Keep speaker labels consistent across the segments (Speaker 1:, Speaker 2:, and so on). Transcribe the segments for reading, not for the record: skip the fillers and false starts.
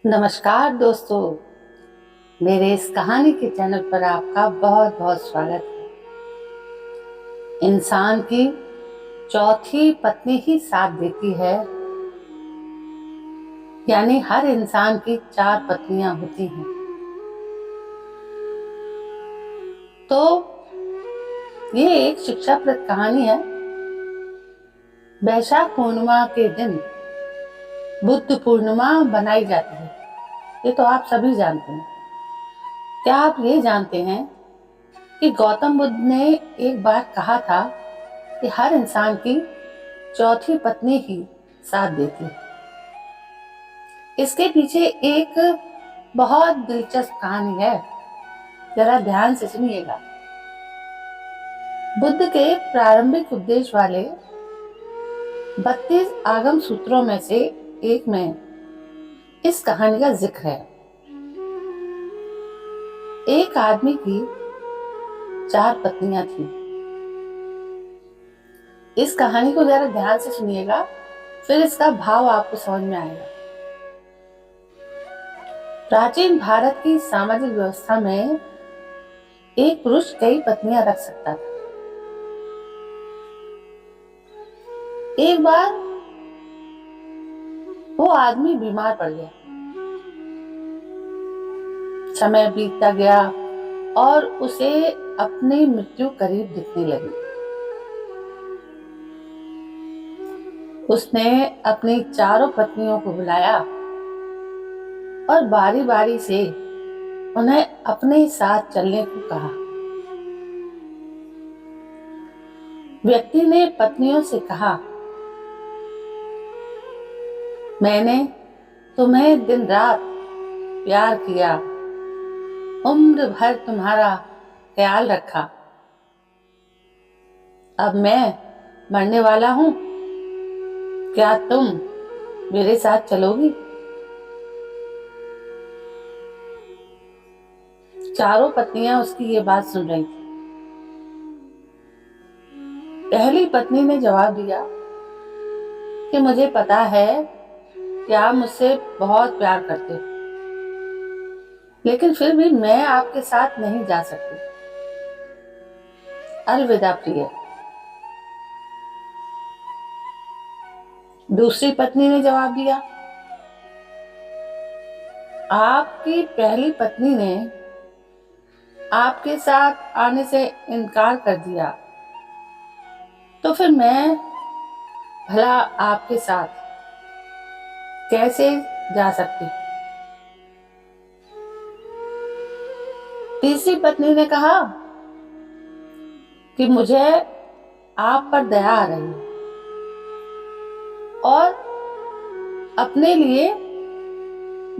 Speaker 1: नमस्कार दोस्तों, मेरे इस कहानी के चैनल पर आपका बहुत बहुत स्वागत है। इंसान की चौथी पत्नी ही साथ देती है, यानी हर इंसान की 4 पत्नियां होती हैं। तो ये एक शिक्षाप्रद कहानी है। वैशाख पूर्णिमा के दिन बुद्ध पूर्णिमा बनाई जाती है, ये तो आप सभी जानते हैं। क्या आप ये जानते हैं कि गौतम बुद्ध ने एक बार कहा था कि हर इंसान की चौथी पत्नी ही साथ देती है। इसके पीछे एक बहुत दिलचस्प कहानी है, जरा ध्यान से सुनिएगा। बुद्ध के प्रारंभिक उपदेश वाले 32 आगम सूत्रों में से एक में इस कहानी का जिक्र है। एक आदमी की 4 पत्नियां थीं। इस कहानी को जरा ध्यान से सुनिएगा, फिर इसका भाव आपको समझ में आएगा। प्राचीन भारत की सामाजिक व्यवस्था में एक पुरुष कई पत्नियां रख सकता था। एक बार वो आदमी बीमार पड़ गया। समय बीतता गया और उसे अपनी मृत्यु करीब दिखने लगी। उसने अपनी चारों पत्नियों को बुलाया और बारी बारी से उन्हें अपने साथ चलने को कहा। व्यक्ति ने पत्नियों से कहा, मैंने तुम्हें दिन रात प्यार किया, उम्र भर तुम्हारा ख्याल रखा। अब मैं मरने वाला हूं, क्या तुम मेरे साथ चलोगी? चारों पत्नियां उसकी ये बात सुन रही थी। पहली पत्नी ने जवाब दिया कि मुझे पता है कि आप मुझसे बहुत प्यार करते हो, लेकिन फिर भी मैं आपके साथ नहीं जा सकती। अलविदा प्रिय। दूसरी पत्नी ने जवाब दिया, आपकी पहली पत्नी ने आपके साथ आने से इनकार कर दिया, तो फिर मैं भला आपके साथ कैसे जा सकती? तीसरी पत्नी ने कहा कि मुझे आप पर दया आ रही है और अपने लिए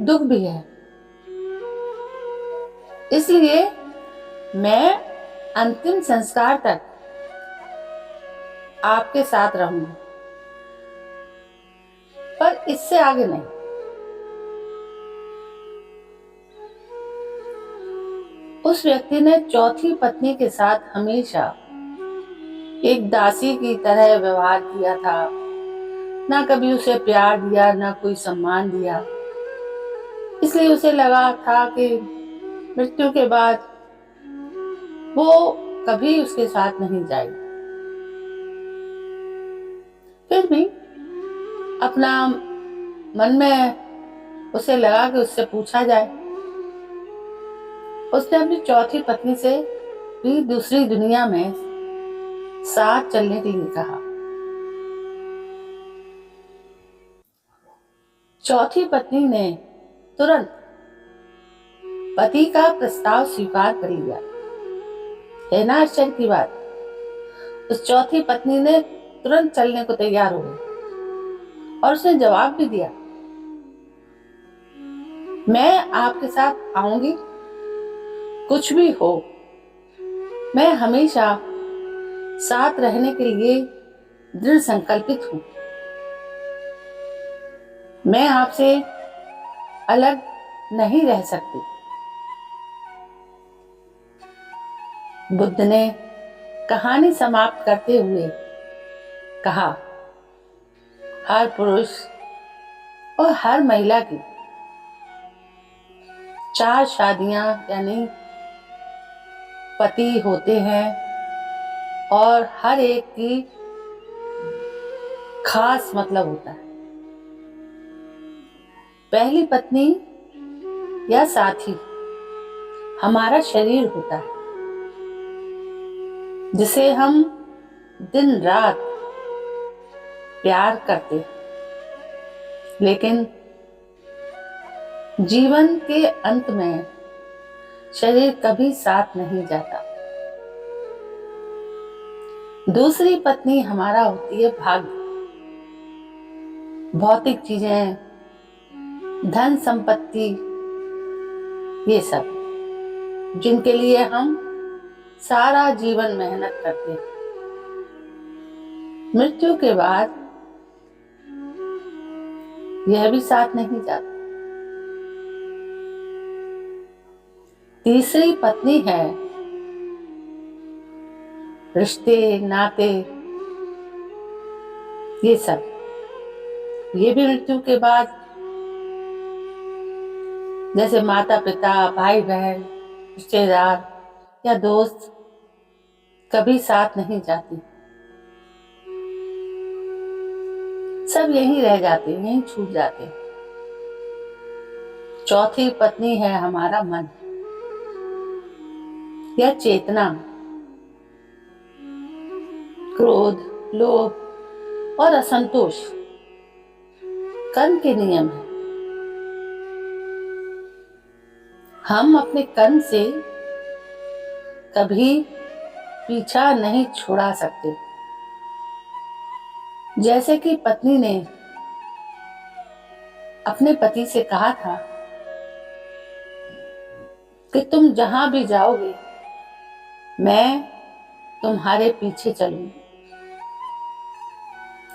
Speaker 1: दुख भी है, इसलिए मैं अंतिम संस्कार तक आपके साथ रहूंगी, पर इससे आगे नहीं। उस व्यक्ति ने चौथी पत्नी के साथ हमेशा एक दासी की तरह व्यवहार किया था। ना कभी उसे प्यार दिया, ना कोई सम्मान दिया। इसलिए उसे लगा था कि मृत्यु के बाद वो कभी उसके साथ नहीं जाएगी। फिर भी अपना मन में उसे लगा कि उससे पूछा जाए। उसने अपनी चौथी पत्नी से भी दूसरी दुनिया में साथ चलने के लिए कहा। चौथी पत्नी ने तुरंत पति का प्रस्ताव स्वीकार कर लिया। है ना आश्चर्य की बात। उस चौथी पत्नी ने तुरंत चलने को तैयार हो गई और उसने जवाब भी दिया, मैं आपके साथ आऊंगी, कुछ भी हो, मैं हमेशा साथ रहने के लिए दृढ़ संकल्पित हूं। मैं आपसे अलग नहीं रह सकती। बुद्ध ने कहानी समाप्त करते हुए कहा, हर पुरुष और हर महिला की 4 शादियां यानी पति होते हैं और हर एक की खास मतलब होता है। पहली पत्नी या साथी हमारा शरीर होता है, जिसे हम दिन रात प्यार करते हैं, लेकिन जीवन के अंत में शरीर कभी साथ नहीं जाता। दूसरी पत्नी हमारा होती है भाग्य, भौतिक चीजें, धन संपत्ति, ये सब जिनके लिए हम सारा जीवन मेहनत करते हैं। मृत्यु के बाद यह भी साथ नहीं जाता। तीसरी पत्नी है रिश्ते, नाते, ये सब, ये भी मृत्यु के बाद, जैसे माता पिता, भाई बहन, रिश्तेदार या दोस्त, कभी साथ नहीं जाती। सब यहीं रह जाते हैं, यहीं छूट जाते हैं। चौथी पत्नी है हमारा मन या चेतना। क्रोध, लोभ और असंतोष कर्म के नियम है। हम अपने कर्म से कभी पीछा नहीं छुड़ा सकते। जैसे कि पत्नी ने अपने पति से कहा था कि तुम जहां भी जाओगे मैं तुम्हारे पीछे चलूंगी,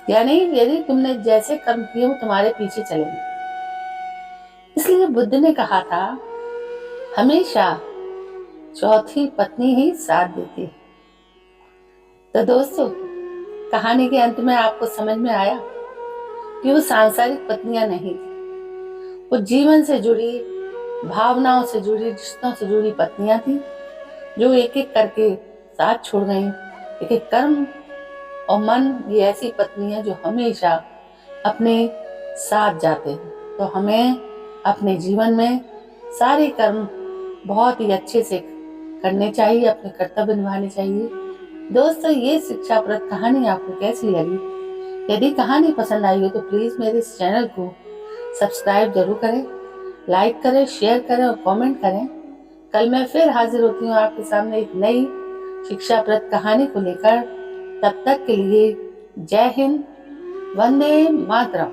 Speaker 1: यानी यदि तुमने जैसे कर्म किए वो तुम्हारे पीछे चलेंगे। इसलिए बुद्ध ने कहा था हमेशा चौथी पत्नी ही साथ देती है। तो दोस्तों, कहानी के अंत में आपको समझ में आया कि वो सांसारिक पत्नियां नहीं थी, वो जीवन से जुड़ी, भावनाओं से जुड़ी, रिश्तों से जुड़ी पत्नियां थी, जो एक एक करके साथ छोड़ गई। एक एक कर्म और मन, ये ऐसी पत्नी है जो हमेशा अपने साथ जाते हैं। तो हमें अपने जीवन में सारे कर्म बहुत ही अच्छे से करने चाहिए, अपने कर्तव्य निभाने चाहिए। दोस्तों, ये शिक्षाप्रद कहानी आपको कैसी लगी? यदि कहानी पसंद आई हो तो प्लीज मेरे इस चैनल को सब्सक्राइब जरूर करें, लाइक करें, शेयर करें और कमेंट करें। कल मैं फिर हाजिर होती हूँ आपके सामने एक नई शिक्षाप्रद कहानी को लेकर। तब तक के लिए जय हिंद, वंदे मातरम।